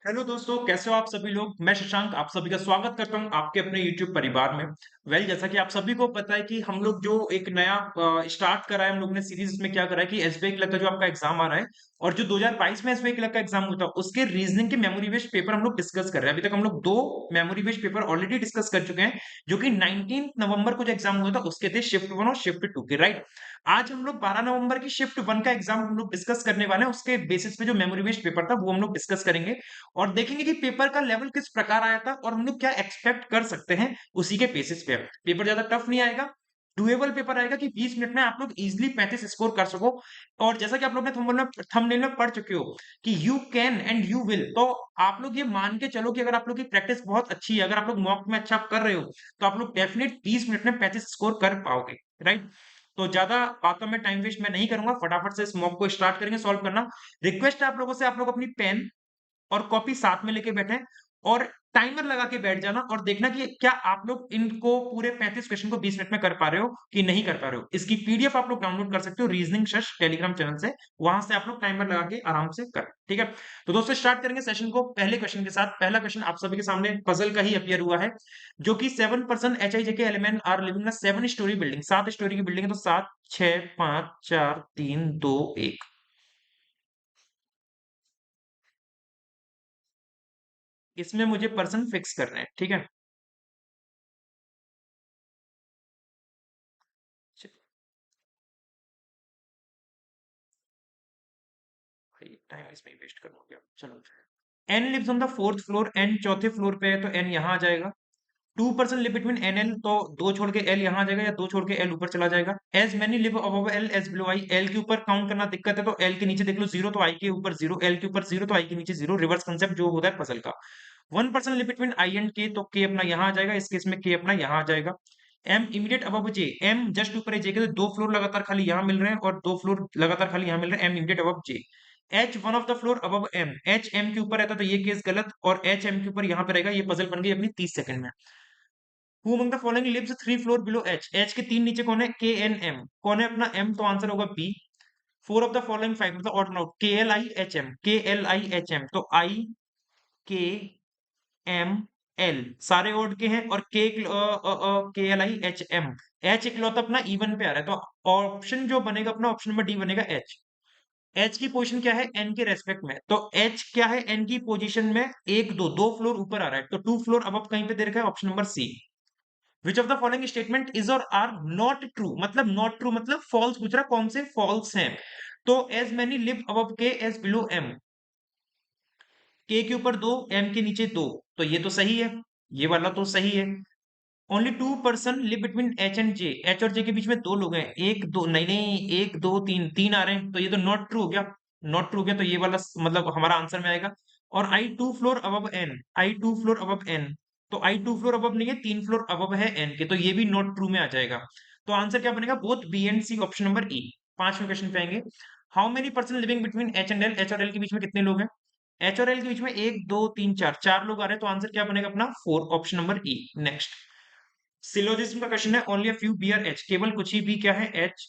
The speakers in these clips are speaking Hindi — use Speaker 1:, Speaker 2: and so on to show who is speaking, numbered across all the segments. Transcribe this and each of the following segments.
Speaker 1: हेलो दोस्तों, कैसे हो आप सभी लोग। मैं शशांक आप सभी का स्वागत करता हूं आपके अपने YouTube परिवार में। जैसा कि आप सभी को पता है कि हम लोग जो एक नया स्टार्ट करा है, हम लोग ने सीरीज में क्या करा है कि एसबीआई क्लर्क का जो आपका एग्जाम आ रहा है और जो 2022 में एसबीआई क्लर्क का एग्जाम होता है उसके रीजनिंग के मेमोरी बेस्ड पेपर हम लोग डिस्कस कर रहे हैं। अभी तक हम लोग दो memory based paper already discuss कर चुके हैं, जो कि 19 नवंबर को जो एग्जाम हुआ था उसके थे शिफ्ट 1 और शिफ्ट 2 के, राइट। आज हम लोग 12 नवंबर की शिफ्ट 1 का एग्जाम हम लोग डिस्कस करने वाले हैं। उसके बेसिस पे जो मेमोरी बेस्ड पेपर था वो हम लोग डिस्कस करेंगे और देखेंगे कि पेपर का लेवल किस प्रकार आया था और हम लोग क्या एक्सपेक्ट कर सकते हैं उसी के बेसिस पे। पेपर ज्यादा टफ नहीं आएगा, डुएबल पेपर आएगा कि 20 मिनट में आप लोग इजीली 35 स्कोर कर सको। और जैसा कि आप लोग ने थंबनेल में पढ़ चुके हो कि you can and you will, तो आप लोग ये मान के चलो कि अगर आप लोग की प्रैक्टिस बहुत अच्छी है, अगर आप लोग मॉक में अच्छा कर रहे हो, तो आप लोग डेफिनेट 30 मिनट में 35 स्कोर कर पाओगे, राइट। तो ज्यादा बातों में टाइम वेस्ट मैं नहीं करूंगा, फटाफट से इस मॉक को स्टार्ट करेंगे सॉल्व करना। रिक्वेस्ट है आप लोगों से, आप लोग अपनी पेन और कॉपी साथ में लेके बैठे और टाइमर लगा के बैठ जाना और देखना कि क्या आप लोग इनको पूरे 35 क्वेश्चन को 20 मिनट में कर पा रहे हो कि नहीं कर पा रहे हो। इसकी पीडीएफ आप लोग डाउनलोड कर सकते हो रीजनिंग शश टेलीग्राम चैनल से, वहां से आप लोग टाइमर लगा के आराम से कर, ठीक है। तो दोस्तों स्टार्ट करेंगे सेशन को पहले क्वेश्चन के साथ। पहला क्वेश्चन आप सभी के सामने पजल का ही अपीयर हुआ है, जो कि 7% HIJ के element are living in 7 storey building, 7 storey की बिल्डिंग है, तो 7 6 5 4 3 2 1। इसमें मुझे पर्सन फिक्स करना है, ठीक है। भाई टाइम इसमें वेस्ट कर गया, चलो। N lives on the fourth floor, N चौथे फ्लोर पे है तो एन यहाँ आ जाएगा। 2% लिव बिटवीन एन एल, तो दो छोड़ के एल यहाँ आ जाएगा या दो छोड़ के एल ऊपर चला जाएगा। As many live above L as below I, L के ऊपर काउंट करना दिक्कत है तो एल के नीचे देख लो जीरो, तो आई के ऊपर जीरो, एल के ऊपर जीरो तो आई के नीचे जीरो, रिवर्स कंसेप्ट जो होता है पजल का। 1% लिव बिटवीन आई एंड के, तो के अपना यहाँ आ जाएगा, इस केस में के अपना यहाँ आ जाएगा। M immediate above J, M just ऊपर है जे के, तो दो फ्लोर लगातार खाली यहाँ मिल रहे हैं और दो फ्लोर लगातार खाली यहाँ मिल रहे हैं, M immediate above J. H one of the floor above M, H M के ऊपर रहता तो ये केस गलत और एच एम के ऊपर यहाँ पे रहेगा, ये पजल बन गई अपनी 30 सेकंड में। Who among the following lives 3 floor below H, H के तीन नीचे कौन है, के एन एम, कौन है अपना एम, तो आंसर होगा B. Four of the following five, मतलब odd note, K L I H M, K L I H M, तो आई के एम एल सारे ओड के हैं और K L I H M, H इकलौता अपना इवन पे आ रहा है, तो ऑप्शन जो बनेगा अपना ऑप्शन नंबर डी बनेगा एच। एच की पोजीशन क्या है एन के रेस्पेक्ट में, तो एच क्या है एन की पोजीशन में, एक दो दो फ्लोर ऊपर आ रहा है, तो टू फ्लोर अब कहीं पे दे रखा है, option number C. Which of the following statement is or are not true, मतलब नॉट ट्रू मतलब फॉल्स पूछ रहा, कौन से फॉल्स हैं। तो as many live above K as below M, के ऊपर दो एम के नीचे दो, तो ये तो सही है, ये वाला तो सही है। Only 2% live between H and J, H और जे के बीच में दो लोग हैं, एक दो नहीं नहीं, एक दो तीन, तीन आ रहे हैं, तो ये तो नॉट ट्रू हो गया। नॉट ट्रू हो गया तो ये वाला मतलब हमारा आंसर में आएगा। और I to floor above N, I to floor above N, तो आई टू फ्लोर अबव नहीं है, तीन फ्लोर अबव है एन के, तो ये भी नॉट ट्रू में आ जाएगा। तो आंसर क्या बनेगा, both B and C, option number E. पांचवें क्वेश्चन पे आएंगे। How many person living between H and L, H और एल के बीच में कितने लोग हैं। एच और एल के बीच में एक दो तीन चार, चार लोग आ रहे हैं, तो आंसर क्या बनेगा अपना four, option number E. Next syllogism का क्वेश्चन है, only a few B are H, केवल कुछ ही बी क्या है H,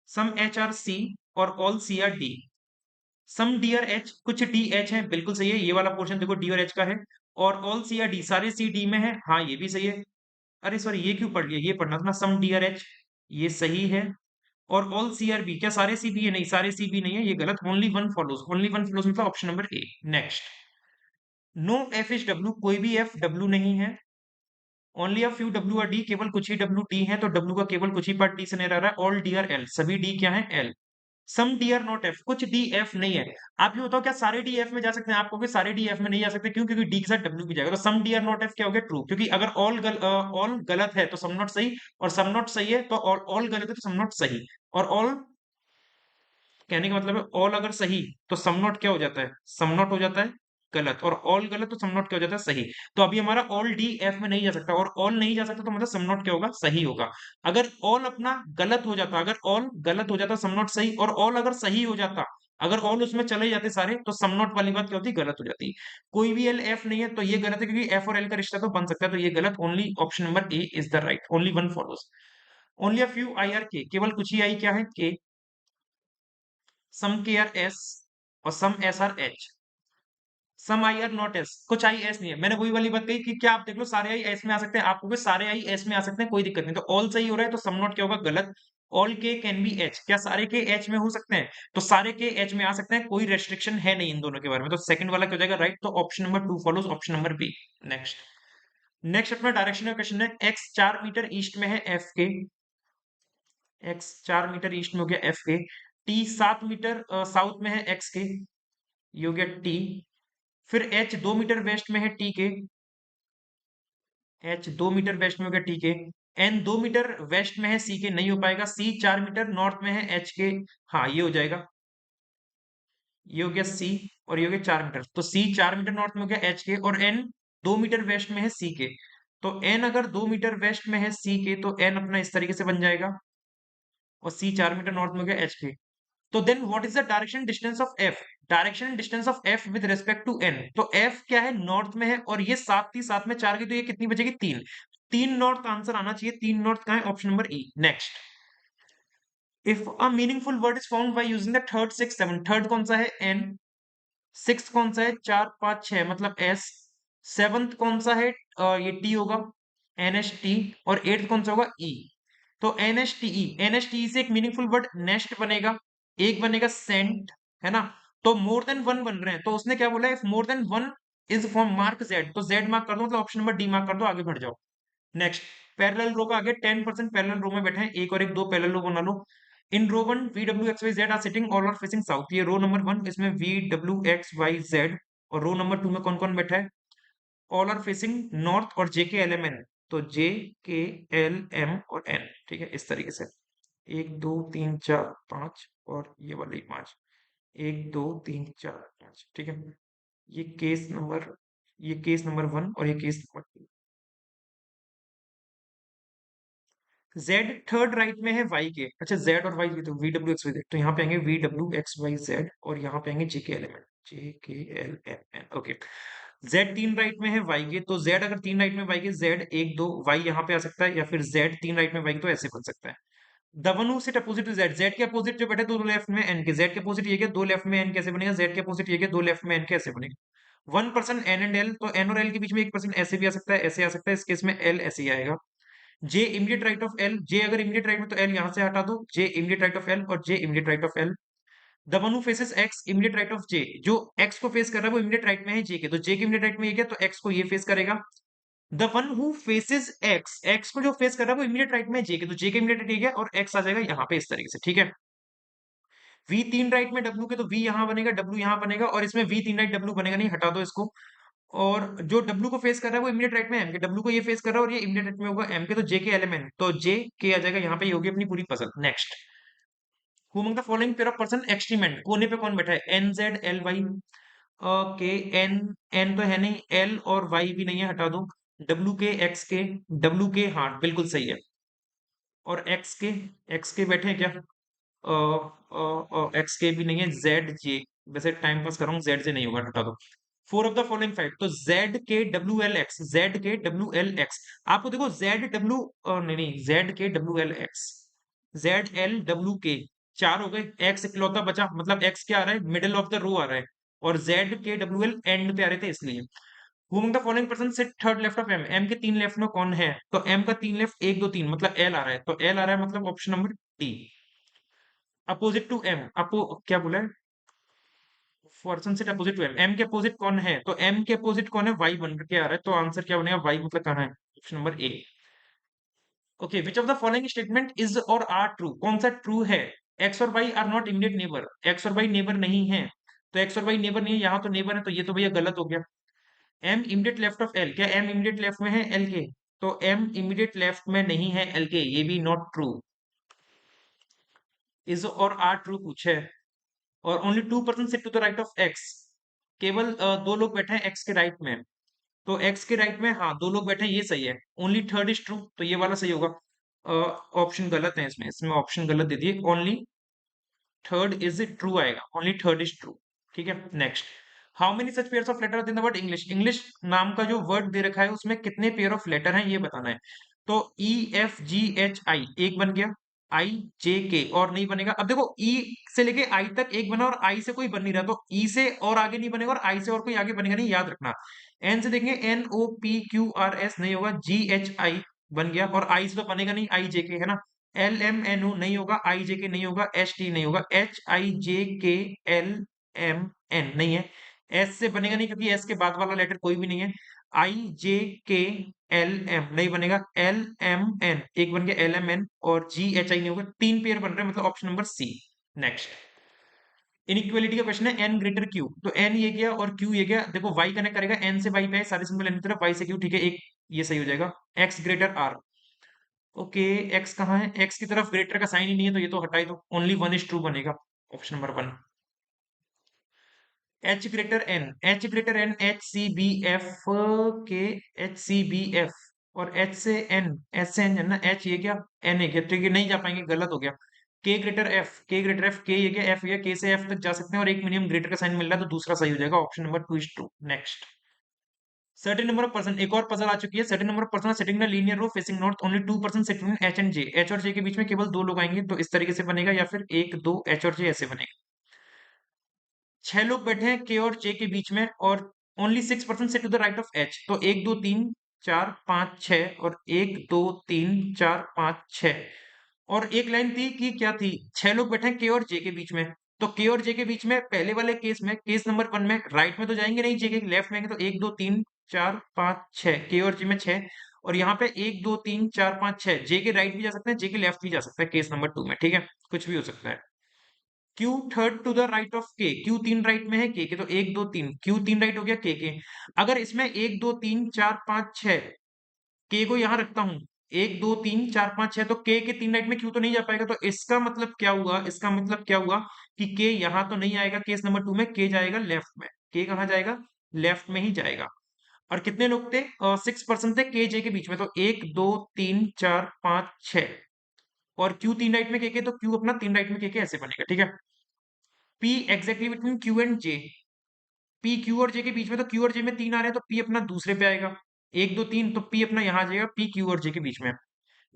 Speaker 1: some H are C और all C are D. Some D are H, कुछ डी एच है, बिल्कुल सही है, ये वाला पोर्शन देखो डी और एच का है। और ऑल सी आर डी, सारे सी डी में है, हाँ ये भी सही है। अरे सॉरी ये क्यों पढ़ लिया, ये पढ़ना था ना, सम डी आर एच, ये सही है। और ऑल सी आर बी, क्या सारे सी बी है, नहीं सारे सी बी नहीं है, ये गलत, only one follows, only one follows मतलब option number A. Next no F is W, कोई भी एफ डब्ल्यू नहीं है। Only a few W are D, केवल कुछ ही डब्ल्यू डी है, तो डब्ल्यू का केवल कुछ ही पार्ट डी से नहीं रह रहा है। ऑल डी आर एल, सभी डी क्या है L. Some D are not F, कुछ डी एफ नहीं है। आप ये बताओ क्या सारे डी एफ में जा सकते हैं, आप कहोगे सारे डी एफ में नहीं जा सकते, क्यों, क्योंकि डी के साथ डब्ल्यू भी जाएगा, तो सम डी आर नॉट एफ क्या हो गया ट्रू, क्योंकि अगर ऑल गलत है तो सम नॉट सही, और सम नॉट सही है तो ऑल गलत है तो सम नॉट सही। और ऑल कहने का मतलब है ऑल अगर सही तो सम नॉट क्या हो जाता है, सम नॉट हो जाता है गलत, और ऑल गलत तो सम नॉट क्या हो जाता है सही। तो अभी हमारा ऑल डी एफ में नहीं जा सकता, और ऑल नहीं जा सकता तो मतलब सम नॉट क्या होगा, सही होगा। अगर ऑल अपना गलत हो जाता, अगर ऑल गलत हो जाता सम नॉट सही, और ऑल अगर सही हो जाता, अगर ऑल उसमें चले जाते सारे, तो सम नॉट वाली बात क्या होती, गलत हो जाती। कोई भी एल एफ नहीं है तो ये गलत है, क्योंकि एफ और एल का रिश्ता तो बन सकता है, तो ये गलत, only option number A is the right, only one follows. Only a few I R के, केवल कुछ ही आई क्या है के, सम के आर एस और some S are H. Some I are not S, कुछ आई एस नहीं है। मैंने वही वाली बात कही कि क्या आप देख लो सारे आई एस में आ सकते हैं, आपको भी सारे आई एस में आ सकते हैं, कोई दिक्कत नहीं। तो ऑल सही हो रहा है तो सम नॉट क्या होगा, गलत। ऑल के कैन बी एच, क्या सारे के एच में हो सकते हैं? तो सारे के एच में आ सकते हैं, कोई रेस्ट्रिक्शन है नहीं इन दोनों के बारे में। तो सेकंड वाला क्या हो जाएगा, राइट। तो option number 2 follows option number B. Next, next अपना डायरेक्शन का क्वेश्चन है। एक्स 4 मीटर ईस्ट में है एफ के, एक्स 4 मीटर ईस्ट में हो गया एफ के। टी 7 मीटर साउथ में है एक्स के, ये हो गया टी। फिर एच 2 मीटर वेस्ट में है टी के, एच 2 मीटर वेस्ट में हो गया टी के। एन 2 मीटर वेस्ट में है सी के, नहीं हो पाएगा। सी 4 मीटर नॉर्थ में है एच के, हाँ ये हो जाएगा, ये हो गया सी। और ये हो गया 4 मीटर, तो सी 4 मीटर नॉर्थ में हो गया एच के, और एन 2 मीटर वेस्ट में है सी के। तो एन अगर 2 मीटर वेस्ट में है सी के तो एन अपना इस तरीके से बन जाएगा, और सी 4 मीटर नॉर्थ में हो गया एच के। तो then what is the direction distance of F, direction distance of F with respect to N. तो एफ क्या है, नॉर्थ में है, और ये 7 में 4 की, तो ये कितनी बचेगी, 3। 3 नॉर्थ आंसर आना चाहिए। 3 नॉर्थ कहाँ है, option number E. Next, if a meaningful word is found by using the third six seven, third कौन सा है, एन। सिक्स कौन सा है, 4 5 6 मतलब एस। सेवंथ कौन सा है, ये टी होगा, एन एस टी। और एट्थ कौन सा होगा, ई। तो N S T E, N S T E से एक मीनिंगफुल वर्ड नेस्ट बनेगा, एक बनेगा सेंट, है ना। तो मोर देन वन बन रहे हैं, तो उसने क्या बोला, if more than one is from mark Z, तो जेड मार्क कर दो, मतलब ऑप्शन नंबर डी मार्क कर दो, आगे बढ़ जाओ। नेक्स्ट, पैरेलल रो का आगे 10% पैरेलल रो में बैठे हैं, एक और एक दो पैरेलल रो बना लो। In row one V W X Y Z are sitting all are facing south, ये रो नंबर 1, इसमें V W X Y Z. और रो नंबर 2 में कौन कौन बैठा है, ऑल आर फेसिंग नॉर्थ, और J K L M N. तो जे के एल एम और एन, ठीक है, इस तरीके से 1 2 3 4 5, और ये वाले 5, 1 2 3 4 5, ठीक है। ये केस नंबर, ये केस नंबर 1 और ये case number 2। Z third right में है वाई के, अच्छा जेड और वाई की, तो V W X Y Z, तो यहाँ पे आएंगे V W X Y Z, और यहाँ पे आएंगे जे K L M N, J K L M N, okay. Z 3 right में है वाई के, तो जेड अगर 3 राइट में वाई के, जेड 1 2, वाई यहाँ पे आ सकता है, या फिर जेड 3 राइट में वाई के, तो ऐसे बन सकता है। The one who sit opposite to Z, Z के अपोजिट जो बैठे दो लेफ्ट में एन के, जेड के अपोजिट ये क्या, दो लेफ्ट में एन कैसे बनेगा, जेड के अपोजिट ये क्या, दो लेफ्ट में एन कैसे बनेगा। 1% एन एंड एल, तो एन और एल के बीच में 1% ऐसे भी आ सकता है, ऐसे आ सकता है, इस केस में एल ऐसे ही आएगा। जे इमीडिएट राइट ऑफ एल, जे अगर इमीडिएट राइट में तो एल यहां से हटा दो, J immediate right of L और J immediate right of L. The one who faces X immediate right of J, जो एक्स को फेस कर रहा है वो इमीडिएट राइट में है जे के, तो जे के इमीडिएट राइट में ये क्या, तो एक्स को ये फेस करेगा। The one who faces x, x को जो फेस कर रहा है वो इमीडिएट राइट में है जे के, तो जे के इमीडिएट राइट है, और एक्स आ जाएगा यहाँ पे इस तरीके से, ठीक है। वी 3 राइट में डब्ल्यू के, तो वी यहां बनेगा, डब्ल्यू यहां बनेगा, और इसमें वी 3 राइट डब्ल्यू बनेगा नहीं, हटा दो इसको। और जो डब्ल्यू को फेस कर रहा है वो इमीडिएट राइट में एम के, डब्ल्यू को ये फेस कर रहा है और ये इमीडिएट राइट में होगा एम के, तो जे के एलिमेंट, तो जे के आ जाएगा यहाँ पे, ये होगी अपनी पूरी पसंद। Next, who among the following pair of person extreme end, कोने पे कौन बैठा है, N Z L Y. K N, N तो है नहीं, एल और वाई भी नहीं है, हटा दो। डब्ल्यू के एक्स के, डब्ल्यू के हाँ बिल्कुल सही है, और एक्स के, एक्स के बैठे हैं क्या, एक्स के भी नहीं है, जेड जे, वैसे टाइम पास कर रहा हूँ, जेड जे नहीं होगा, हटा दो। Four of the following five, तो जेड के डब्ल्यू एल एक्स, जेड के डब्ल्यू एल एक्स, आपको देखो जेड डब्ल्यू, नहीं नहीं, जेड के W L x, Z L W के, चार हो गए, एक्स इकलौता बचा, मतलब एक्स क्या आ रहा है, मिडिल ऑफ द रो आ रहा है, और जेड के डब्ल्यू एल एंड पे आ रहे थे इसलिए। Whom the following person sit third left of M, M के 3 लेफ्ट में कौन है, तो M का 3 लेफ्ट, 1 2 3 मतलब L आ रहा है, तो L आ रहा है, मतलब option number D. Opposite to M, अपो क्या बोला है, person sit opposite to M, M के अपोजिट कौन है, तो M के अपोजिट कौन है, Y बन के आ रहा है, तो आंसर क्या बनेगा, Y मतलब कहाँ है, option number A. Okay, which of the following statement is or are true, कौन सा ट्रू है, एक्स और Y are not immediate neighbour, X और वाई नेबर नहीं है, तो एक्स और वाई नेबर नहीं है, यहाँ तो नेबर है, तो ये तो भैया गलत हो गया। M immediate left of L, क्या एम इमीडिएट लेफ्ट में है एल के, तो एम इमीडिएट लेफ्ट में नहीं है एल के, ये भी not true. Is or are true पूछे, और only 2% sit to the right of X, केवल दो लोग बैठे हैं एक्स के राइट में, तो एक्स के राइट में हाँ दो लोग बैठे हैं, ये सही है। ओनली थर्ड इज ट्रू, तो ये वाला सही होगा। ऑप्शन गलत है इसमें, इसमें ऑप्शन गलत दे दिए, ओनली थर्ड इज ट्रू आएगा, ओनली थर्ड इज ट्रू, ठीक है। Next, how many such pairs of letter in the word English, English नाम का जो वर्ड दे रखा है उसमें कितने पेयर ऑफ लेटर हैं ये बताना है। तो E F G H I एक बन गया, आई जे के और नहीं बनेगा। अब देखो ई से लेके आई तक एक बना और आई से कोई बन नहीं रहा, तो ई से और आगे नहीं बनेगा और आई से और कोई आगे बनेगा नहीं, याद रखना। एन से देखेंगे N O P Q R S नहीं होगा, जी एच आई बन गया, और आई से तो बनेगा नहीं, आई जे के है ना। एल एम एन ओ नहीं होगा, आई जे के नहीं होगा, एच टी नहीं होगा, H I J K L M N नहीं है, एस से बनेगा नहीं क्योंकि एस के बाद वाला लेटर कोई भी नहीं है, आई जे के एल एम नहीं बनेगा, एल एम एन एक बन गया, एल एम एन और जी एच आई नहीं होगा, तीन पेयर बन रहे हैं, मतलब option number C. Next inequality का क्वेश्चन है, एन ग्रेटर क्यू, तो एन ये गया और क्यू ये गया, देखो वाई कनेक्ट करेगा, एन से वाई पे है, सारे सिंबल एन की तरफ, वाई से क्यू, ठीक है, एक ये सही हो जाएगा। X greater or, okay, x कहाँ है, एक्स की तरफ ग्रेटर का साइन ही नहीं है, तो ये तो हटा ही दो, ओनली वन इज ट्रू बनेगा, option number one. H greater N, H greater N, H C B F के, एच सी बी एफ और एच से एन, एच से एन है ना, एच ये क्या, एन है क्या, तो ये नहीं जा पाएंगे, गलत हो गया। के ग्रेटर एफ, के ग्रेटर एफ, के ये क्या, एफ ये, के से एफ तक जा सकते हैं और एक मिनिमम ग्रेटर का साइन मिल रहा है, तो दूसरा सही हो जाएगा, option number two is true. Next certain number of person, एक और पजल आ चुकी है, certain number of person sitting in linear row facing north, only two person sitting in H and J, H और जे के बीच में केवल दो लोग आएंगे, तो इस तरीके से बनेगा, या फिर एक दो एच और जे ऐसे बनेगा। छह लोग बैठे हैं के और जे के बीच में और only 6% sit to the right of H, तो एक दो तीन चार पांच छह और एक दो तीन चार पांच छह, और एक लाइन थी कि क्या थी, छह लोग बैठे हैं के और जे के बीच में, तो के और जे के बीच में पहले वाले केस में, केस नंबर वन में राइट में तो जाएंगे नहीं, जे के लेफ्ट में आएंगे, तो एक दो तीन चार पांच छह, के और जे में छह, और यहाँ पे एक दो तीन चार पांच छह, जे के राइट भी जा सकते हैं, जे के लेफ्ट भी जा सकता है केस नंबर टू में, ठीक है, कुछ भी हो सकता है। Q third to the right of K, Q तीन राइट में है के, तो एक दो तीन, क्यू तीन राइट हो गया के। अगर इसमें एक दो तीन चार पांच छह, के को यहां रखता हूं, एक दो तीन चार पांच छह, तो के तीन राइट में क्यू तो नहीं जा पाएगा, तो इसका मतलब क्या हुआ, इसका मतलब क्या हुआ कि के यहां तो नहीं आएगा केस नंबर टू में, के जाएगा लेफ्ट में, के कहां जाएगा, लेफ्ट में ही जाएगा। और कितने लोग थे, 6% थे के जे के बीच में, तो एक दो तीन चार पांच छह, और क्यू तीन राइट में के, तो क्यू अपना तीन राइट में के ऐसे बनेगा, ठीक है। P exactly between Q and J, P Q और जे के बीच में, तो क्यू और जे में तीन आ रहे हैं, तो पी अपना दूसरे पे आएगा, एक दो तीन, तो पी अपना यहां आ जाएगा, पी क्यू और जे के बीच में।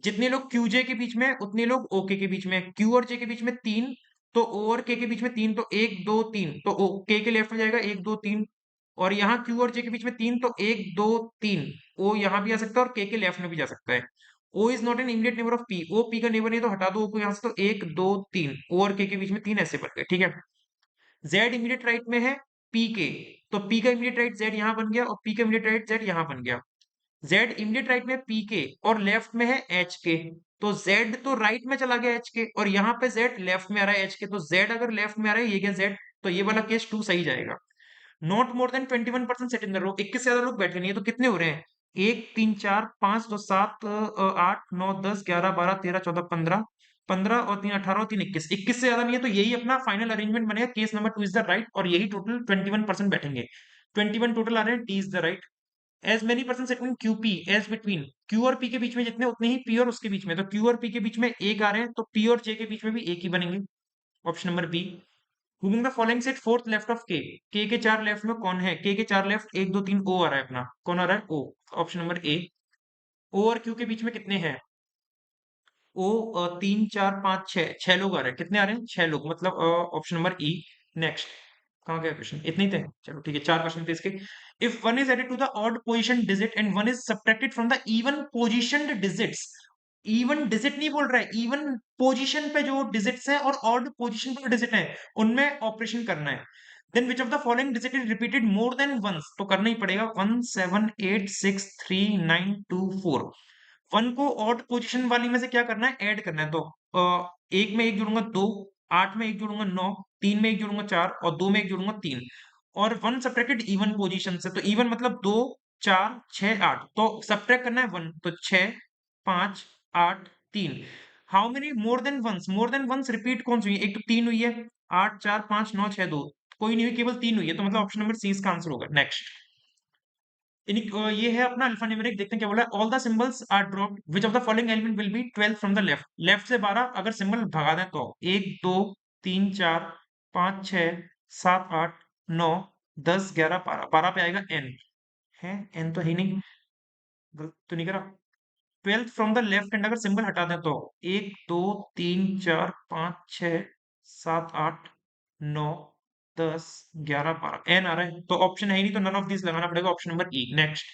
Speaker 1: जितने लोग क्यू जे के बीच में उतने लोग ओके के बीच में, क्यू और जे के बीच में तीन, तो ओ और के बीच में तीन, तो एक दो तीन, तो ओ के लेफ्ट में जाएगा, एक दो तीन, और यहाँ क्यू और जे के बीच में तीन, तो एक दो तीन, ओ यहाँ भी आ सकता है और के लेफ्ट में भी जा सकता है। O is not an immediate neighbour of P, O P का नेबर नहीं, तो हटा दो ओ को यहाँ से, तो एक दो तीन, ओ और के बीच में तीन ऐसे बन गए, ठीक है। जेड इमीडिएट राइट में है पी के, तो पी का इमीडिएट राइट जेड यहां बन गया और पी का इमीडिएट राइट जेड यहां बन गया। जेड इमीडिएट राइट में पी के और लेफ्ट में है एच के, तो जेड तो राइट में चला गया एच के, और यहाँ पे जेड लेफ्ट में आ रहा है एच के, तो जेड अगर लेफ्ट में आ रहा है, ये गया जेड, तो ये वाला केस टू सही जाएगा। Not more than 21% sit in the row, 21 से ज्यादा लोग बैठे नहीं है, तो कितने हो रहे हैं, एक तीन चार पांच दो सात आठ नौ दस ग्यारह बारह तेरह चौदह पंद्रह, पंद्रह और तीन अठारह और तीन इक्कीस, इक्कीस से ज्यादा नहीं है, तो यही अपना फाइनल अरेंजमेंट बनेगा, case number two is the right, और यही टोटल 21% बैठेंगे, 21 टोटल आ रहे हैं, D is the right. As many person sit in Q P, as between Q और पी के बीच में जितने, उतने ही पी और उसके बीच में, तो क्यू और पी के बीच में एक आ रहे हैं, तो पी और जे के बीच में भी एक ही बनेंगे, option number B. Moving the following set fourth left of K के चार लेफ्ट में कौन है, K के चार लेफ्ट, एक दो तीन, O आ रहा है अपना, कौन आ रहा है, O, ऑप्शन नंबर ए। O और Q के बीच में कितने हैं, O तीन चार पांच छह, छह लोग आ रहे हैं, कितने आ रहे हैं, छह लोग, मतलब ऑप्शन नंबर ई। नेक्स्ट कहाँ गया क्वेश्चन, इतने ही थे, चलो ठीक है, चार क्वेश्चन थे इसके। If one is added to the odd position digit and one is subtracted from the even positioned digits, even digit नहीं बोल रहा है, इवन पोजीशन पे जो डिजिट्स हैं और ऑड पोजीशन पे जो डिजिट है उनमें ऑपरेशन करना है, then which of the following digit is repeated more than once, तो करना ही पड़ेगा, 1 7 8 6 3 9 2 4, वन को ऑड पोजीशन वाली में से क्या करना है, ऐड करना है, तो एक में एक जोड़ूंगा दो, आठ में एक जोड़ूंगा नौ, तीन में एक जोड़ूंगा चार और दो में एक जोड़ूंगा तीन, और वन सब्ट्रैक्टेड इवन पोजीशन से, तो इवन मतलब दो चार छह आठ, तो सब्ट्रैक्ट करना है वन, तो छह पांच आठ तीन। How many more than once repeat कौन सी हुई है? एक तो तीन हुई है, आठ चार पांच नौ छह दो, कोई नहीं हुई, केवल तीन हुई है, तो मतलब ऑप्शन नंबर सी इसका आंसर होगा। नेक्स्ट ये है अपना अल्फा न्यूमेरिक, देखते हैं क्या बोला है, all the symbols are dropped which of the following element will be 12 from the left, left से 12 अगर सिंबल भगा दें तो, एक दो तीन चार पांच छह सात आठ नौ दस ग्यारह बारह, बारह पे आएगा एन, है एन तो है ही नहीं, गलत तो नहीं करा, twelfth from the left hand अगर सिंबल हटा दें तो 1 2 3 4 5 6 7 8 9 10 11 12 एन आ रहा है, तो ऑप्शन है ही नहीं, तो नन ऑफ दिस लगाना पड़ेगा, option number E. Next,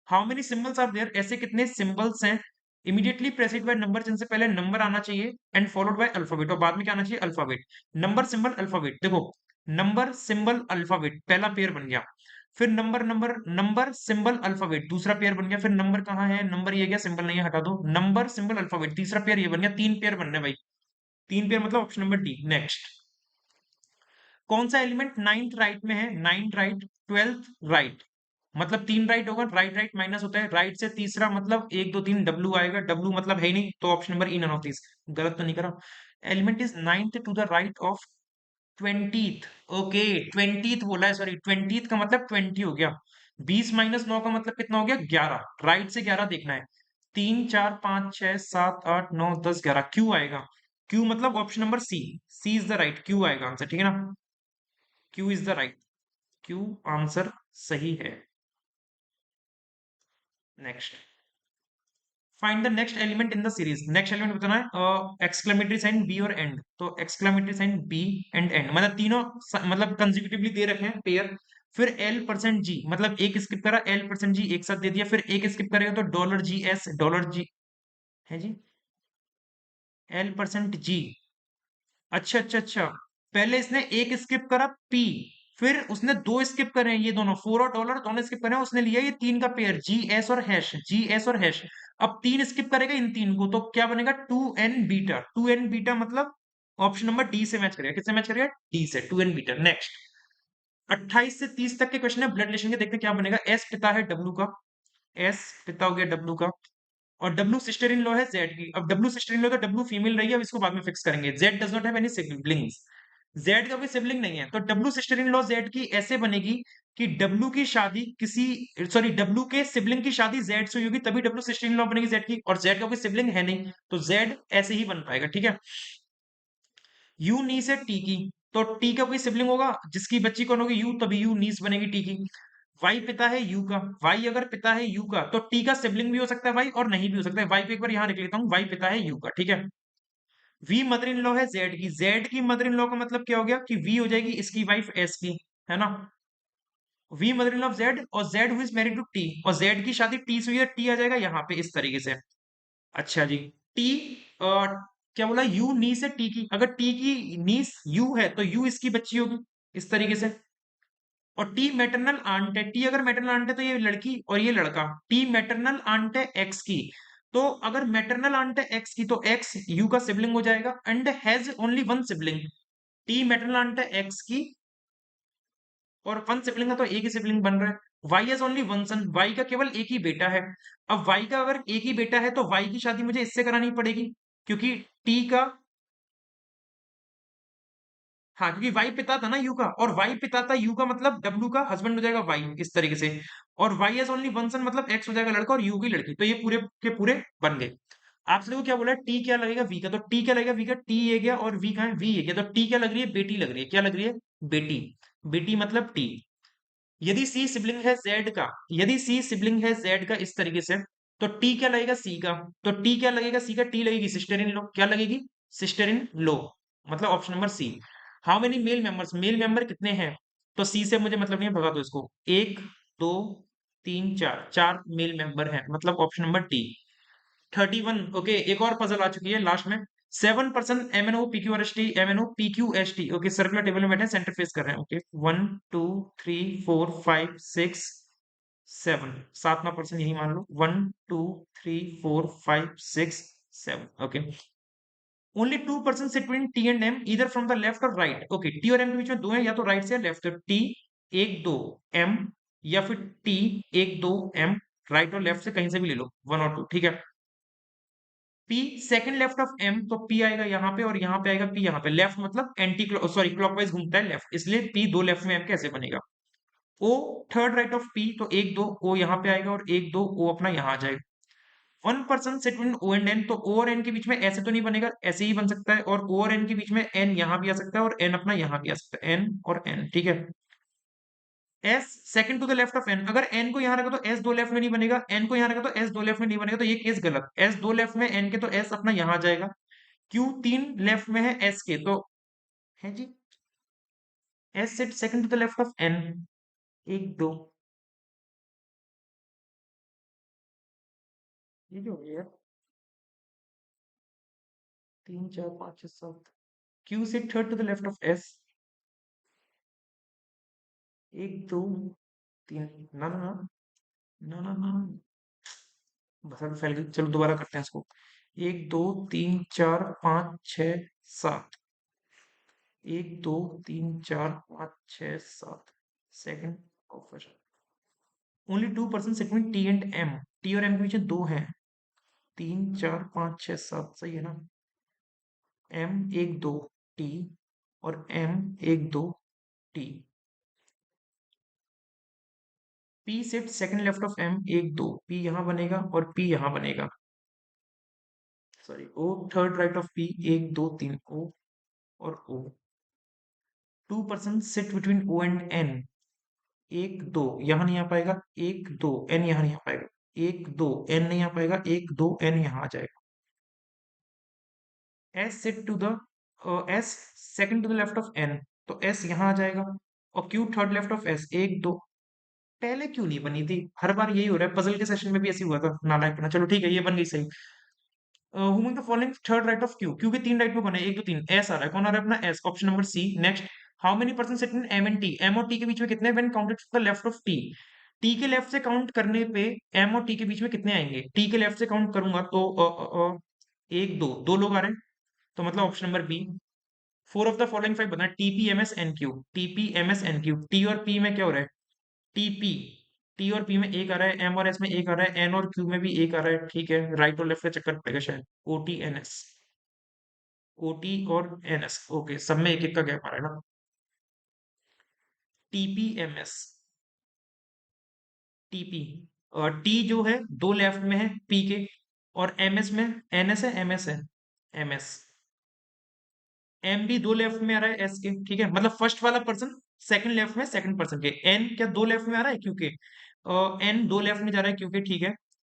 Speaker 1: how many symbols are there, ऐसे कितने सिंबल्स हैं, इमीडिएटली प्रेसिड बाय नंबर, जिनसे पहले नंबर आना चाहिए, एंड फॉलोड बाय अल्फाबेट, और बाद में क्या आना चाहिए, अल्फाबेट। नंबर सिंबल अल्फाबेट, देखो नंबर सिंबल अल्फाबेट पहला पेयर बन गया, फिर number number number symbol alphabet दूसरा पेयर बन गया, फिर नंबर कहाँ है, नंबर ये गया, सिंबल नहीं है हटा दो, नंबर सिंबल अल्फाबेट तीसरा पेयर ये बन गया, तीन पेयर बनने भाई, तीन पेयर मतलब ऑप्शन नंबर डी। नेक्स्ट, कौन सा एलिमेंट नाइन्थ राइट में है, नाइन्थ राइट ट्वेल्थ राइट, मतलब तीन राइट होगा, राइट राइट माइनस होता है, राइट से तीसरा मतलब एक दो तीन डब्लू आएगा, डब्लू मतलब है ही नहीं, तो option number E none of this. गलत तो नहीं करा, element is ninth to the right of twentieth, okay twentieth बोला है, सॉरी ट्वेंटीथ का मतलब 20 हो गया, 20 - 9 का मतलब कितना हो गया, 11, राइट से 11 देखना है, 3 4 5 6 7 8 9 10 11, क्यू आएगा, क्यू मतलब option number C, C is the right, Q आएगा आंसर, ठीक है ना, Q is the right, Q answer सही है। Next, find the next element in the series, next element बताना है, एक्सक्लेमेटरी साइन बी और एंड, तो exclamatory sign B and and मतलब तीनों मतलब कंसेक्यूटिवली दे रखे हैं पेयर, फिर एल परसेंट जी मतलब एक स्किप करा, एल परसेंट जी एक साथ दे दिया, फिर एक स्किप करेगा तो डॉलर जी एस डॉलर जी है जी, एल परसेंट जी, अच्छा अच्छा अच्छा, पहले इसने एक स्किप करा पी, फिर उसने दो स्किप करे ये दोनों, फोर और डॉलर दोनों स्किप करे, उसने लिया ये तीन का पेयर जी एस और हैश, जी एस और हैश, अब तीन स्किप करेगा इन तीन को, तो क्या बनेगा, two N beta, two N beta मतलब ऑप्शन नंबर डी से मैच करेगा, किससे मैच करेगा, डी से, टू एन बीटा। नेक्स्ट, 28 से 30 तक के क्वेश्चन है ब्लड रिलेशन के, देखते हैं क्या बनेगा, एस पिता है डब्लू का, एस पिता हो गया डब्लू का, और डब्लू सिस्टर इन लॉ है जेड की, अब डब्लू सिस्टर इन लॉ तो डब्लू फीमेल रही है, अब इसको बाद में फिक्स करेंगे, Z does not have any siblings, Z का कोई सिबलिंग नहीं है, तो W sister in law Z की ऐसे बनेगी कि डब्लू की शादी किसी, सॉरी डब्लू के सिबलिंग की शादी जेड से हुई होगी, तभी डब्लू सिस्टर इन लॉ बनेगी जेड की, और जेड का कोई सिबलिंग है नहीं, तो जेड ऐसे ही बन पाएगा, ठीक है। यू नी से टी की, तो टी का कोई सिबलिंग होगा जिसकी बच्ची कौन होगी, यू, तभी यू नीस बनेगी टी की। वाई पिता है यू का, वाई अगर पिता है यू का, तो टी का सिबलिंग भी हो सकता है वाई, और नहीं भी हो सकता है, वाई को एक बार यहां लिख लेता हूं, वाई पिता है यू का, ठीक है। वी मदर इन लॉ है जेड की, जेड की मदर इन लॉ का मतलब क्या हो गया कि वी हो जाएगी इसकी वाइफ एस की, है ना, V mother in law Z, और Z who is married to T, और जेड की शादी टी से हुई है, टी आ जाएगा यहाँ पे इस तरीके से। अच्छा जी, टी क्या बोला, यू नी से टी की, अगर टी की नीस यू है तो यू इसकी बच्ची होगी इस तरीके से, और टी मैटरनल आंट है, टी अगर मैटरनल आंट है तो ये लड़की और ये लड़का, टी मैटरनल आंट है एक्स की, तो अगर मैटरनल आंट है एक्स की तो एक्स यू का सिबलिंग हो जाएगा, and has only one sibling, T maternal aunt है एक्स की, और वन सिबलिंग है तो एक ही सिबलिंग बन रहा है, Y has only one son, Y का केवल एक ही बेटा है, अब वाई का अगर एक ही बेटा है तो वाई की शादी मुझे इससे करानी पड़ेगी, क्योंकि टी का, हाँ क्योंकि वाई पिता था ना यू का, और वाई पिता था यू का मतलब डब्ल्यू का हस्बैंड हो जाएगा वाई इस तरीके से, और वाई एज ओनली वन सन मतलब एक्स हो जाएगा लड़का और यू की लड़की, तो ये पूरे के पूरे बन गए। आपसे देखो क्या बोला है, टी क्या लगेगा वी का, तो टी क्या लगेगा वी का, टी ये गया और वी कहाँ है, वी ये गया, तो टी क्या लग रही है, बेटी लग रही है, क्या लग रही है, बेटी, बेटी मतलब टी। यदि सी सिबलिंग है जेड का, यदि सी सिबलिंग है जेड का इस तरीके से, तो टी क्या लगेगा सी का, तो टी क्या लगेगा सी का, टी लगेगी सिस्टर इन लो, क्या लगेगी, सिस्टर इन लो, मतलब option number C. How many male members, male member कितने हैं, तो सी से मुझे मतलब नहीं है, भगा दो इसको, एक दो तीन चार, चार मेल मेंबर हैं, मतलब ऑप्शन नंबर डी। 31, ओके एक और पजल आ चुकी है लास्ट में, 7% MNO PQRST MNO PQST, okay circular table में बैठे सेंटर फेस कर रहे हैं, ओके 1 2 3 4 5 6 7, सातवां पर्सन यही मान लो, 1 2 3 4 5 6 7, okay. Only 2% sit between T and M इधर फ्रॉम द लेफ्ट और राइट, ओके टी और एम के बीच में दो है, या तो राइट से या लेफ्ट, तो टी एक दो एम, या फिर टी एक दो एम, राइट और लेफ्ट से कहीं से भी ले लो, वन और टू, ठीक है। P second left of M, तो पी आएगा यहाँ पे और यहाँ पे आएगा पी, यहाँ पे लेफ्ट मतलब एंटी सॉरी क्लॉकवाइज घूमता है लेफ्ट, इसलिए पी दो लेफ्ट में एम कैसे बनेगा। ओ थर्ड राइट ऑफ पी, तो एक दो ओ यहाँ पे आएगा और एक दो ओ अपना यहाँ आ जाएगा। 1% sit between O and N, तो ओ और एन के बीच में ऐसे तो नहीं बनेगा, ऐसे ही बन सकता है, और ओ और एन के बीच में एन यहाँ भी आ सकता है और एन अपना यहाँ भी आ सकता है, एन और एन, ठीक है। S second to the left of N, अगर एन को यहाँ रखा तो एस दो लेफ्ट में नहीं बनेगा, एन को यहाँ रखा तो एस दो लेफ्ट में नहीं बनेगा, तो ये केस गलत। एस दो लेफ्ट में एन के तो एस अपना यहाँ जाएगा, क्यू तीन लेफ्ट में है एस के तो है जी S sit second to the left of N. एक दो, ये जो हो गया तीन चार पाँच छह सात, Q sit third to the left of S. एक दो तीन, ना ना ना ना ना ना, बस अभी फैल गई, चलो दोबारा करते हैं इसको। एक दो तीन चार पाँच छः सात, एक दो तीन चार पाँच छः सात, second offer. Only 2% segment T and M, T और एम के बीच में दो हैं, तीन चार पाँच छः सात, सही है ना। एम एक दो टी और एम एक दो T, P sit second left of M एक दो, पी यहाँ बनेगा और पी यहाँ बनेगा, sorry O third right of P, एक दो तीन ओ और O. 2% sit between O and N, एक दो यहाँ नहीं आ पाएगा, एक दो एन यहाँ नहीं आ पाएगा, एक दो एन नहीं आ पाएगा, एक दो एन यहाँ आ जाएगा। S sit to the S second to the left of N, तो एस यहाँ आ जाएगा, और Q third left of S, एक दो। पहले क्यों नहीं बनी थी, हर बार यही हो रहा है, पजल के सेशन में भी ऐसे हुआ था नालायक। चलो ठीक है, ये बन गई सही। Who among the following third right of Q, Q के तीन राइट में बने, एक दो तीन, एस आ रहा है, कौन आ रहा है अपना S, option number C. Next, how many percent sit in M and T, M और टी के बीच में कितने, when counted from the left of T, T के लेफ्ट से काउंट करने पे एम और टी के बीच में कितने आएंगे, टी के लेफ्ट से काउंट करूंगा तो एक दो, दो लोग आ रहे हैं, तो मतलब option number B. Four of the following five बना, TP M S N Q, TP M S N Q, T और पी में क्या हो रहा है, टीपी, टी और पी में एक आ रहा है, एम और एस में एक आ रहा है, एन और क्यू में भी एक आ रहा है, ठीक है, राइट और लेफ्ट का चक्कर पड़ेगा शायद, O T N S, O T और एन एस, ओके, सब में एक एक का गैप आ रहा है ना। टीपी एम एस, टीपी, और टी जो है दो लेफ्ट में है पी के, और एम एस में एन एस है, एम एस है, एम एस, एम भी दो लेफ्ट में आ रहा है एस के, ठीक है, मतलब फर्स्ट वाला पर्सन सेकंड लेफ्ट में सेकंड पर्सन के, एन क्या दो लेफ्ट में आ रहा है क्योंकि एन दो लेफ्ट में जा रहा है क्योंकि, ठीक है।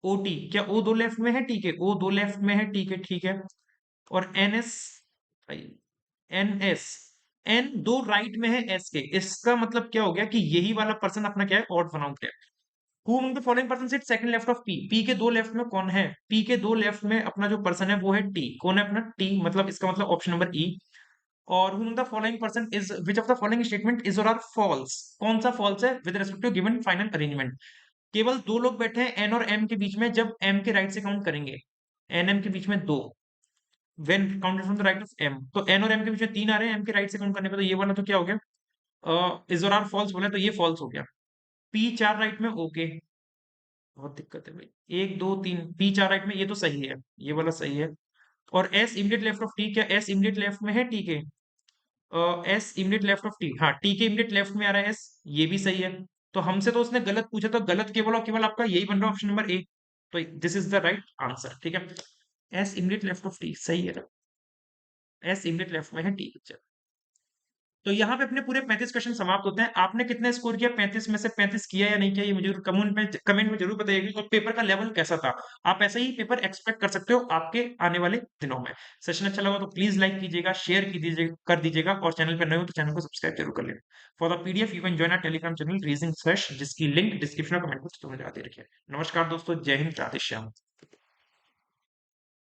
Speaker 1: ओ टी क्या ओ दो लेफ्ट में है, ठीक है, ओ दो लेफ्ट में है, ठीक है, ठीक है। और N S, N S, N दो राइट में है एस के, इसका मतलब क्या हो गया कि यही वाला पर्सन अपना क्या है, ऑड वन आउट है। Who among the following person sit second left of P, P के दो लेफ्ट में कौन है, पी के दो लेफ्ट में अपना जो पर्सन है वो है टी, कौन है अपना टी, मतलब इसका मतलब ऑप्शन नंबर ई। और whom the following person is, which of the following statement is or are false, कौन सा false है with respect to given final arrangement। केवल दो लोग बैठे हैं एन और एम के बीच में, जब एम के राइट से काउंट करेंगे, एन एम के बीच में दो, when counted from the right of m, तो एन और एम के बीच में तीन आ रहे हैं एम के राइट से काउंट करने पे, तो ये वाला तो क्या हो गया, इज और आर फॉल्स बोला, तो ये फॉल्स हो गया। पी चार राइट में, ओके, बहुत दिक्कत है भाई, एक दो तीन, पी चार राइट में, ये तो सही है, ये वाला सही है। और S immediate left of T, क्या एस इमीडिएट लेफ्ट में है टी के, S immediate left of T, हाँ टी के इमीडिएट लेफ्ट में आ रहा है एस, ये भी सही है। तो हमसे तो उसने गलत पूछा, तो गलत केवल और केवल आपका यही बन रहा है, ऑप्शन नंबर ए, तो this is the right answer, ठीक है। S immediate left of T सही है, एस इमीडिएट लेफ्ट में है टी। तो यहाँ पे अपने पूरे 35 क्वेश्चन समाप्त होते हैं। आपने कितने स्कोर किया, 35 में से 35 किया या नहीं किया, ये मुझे कमेंट में जरूर बताइएगा, और पेपर का लेवल कैसा था। आप ऐसा ही पेपर एक्सपेक्ट कर सकते हो आपके आने वाले दिनों में। सेशन अच्छा लगा तो प्लीज लाइक कीजिएगा, शेयर कीजिएगा, कर दीजिएगा, और चैनल पर नए हो तो चैनल को सब्सक्राइब जरूर कर लेना। For the PDF you can join our Telegram channel reasoning fresh, जिसकी लिंक डिस्क्रिप्शन और कमेंट बॉक्स में डाल दे रखी है। नमस्कार दोस्तों, जय हिंद, राधे श्याम।